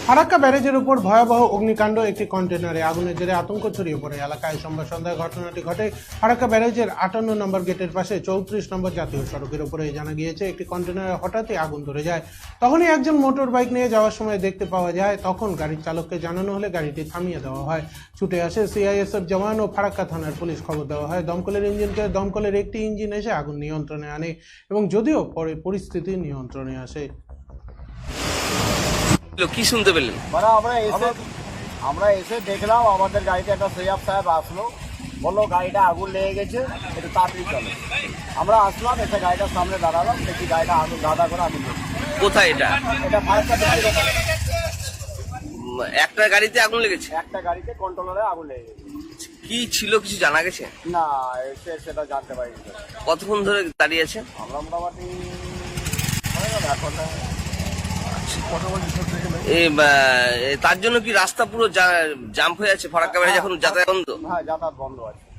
ফারাক্কা ব্যারেজের উপর ভয়াবহ অগ্নিকাণ্ড, একটি কন্টেনারে আগুনের জেরে আতঙ্ক ছড়িয়ে পড়ে এলাকায়। সোমবার সন্ধ্যায় ঘটনাটি ঘটে ফারাক্কা ব্যারেজের 58 নম্বর গেটের পাশে 34 নম্বর জাতীয় সড়কের উপরে। জানা গিয়েছে, একটি কন্টেনারে হঠাৎই আগুন ধরে যায়। তখনই একজন মোটর বাইক নিয়ে যাওয়ার সময় দেখতে পাওয়া যায়। তখন গাড়ির চালককে জানানো হলে গাড়িটি থামিয়ে দেওয়া হয়। ছুটে আসে সিআইএসএফ জওয়ান ও ফারাক্কা থানার পুলিশ। খবর দেওয়া হয় দমকলের একটি ইঞ্জিন এসে আগুন নিয়ন্ত্রণে আনে এবং যদিও পরে পরিস্থিতি নিয়ন্ত্রণে আসে। কি শুনতে পেলেন? মানে আমরা এসে দেখলাম আমাদের গাড়িতে একটা সৈয়াব সাহেব আসলো, বললো গাড়িটা আগুন লেগে গেছে, একটু তাড়াতাড়ি চলো। আমরা আসলাম, এসে গাড়িটার সামনে দাঁড়ালাম, দেখি গাড়িটা আগুন দাদা করে আগুন লেগেছে। কোথায় এটা? এটা ফারাক্কা ব্যারেজের ওখানে। একটা গাড়িতে আগুন লেগেছে? একটা গাড়িতে কন্ট্রোলারে আগুন লেগে গেছে। কি ছিল কিছু জানা গেছে? না, এসে সেটা জানতে পারিনি। কতক্ষণ ধরে দাঁড়িয়ে আছে? আমরা মোটামুটি এখন তার জন্য কি রাস্তা পুরো জাম হয়ে আছে? ফারাক্কা ব্যারেজ এখন যাতায়াত বন্ধ? হ্যাঁ, যাতায়াত বন্ধ আছে।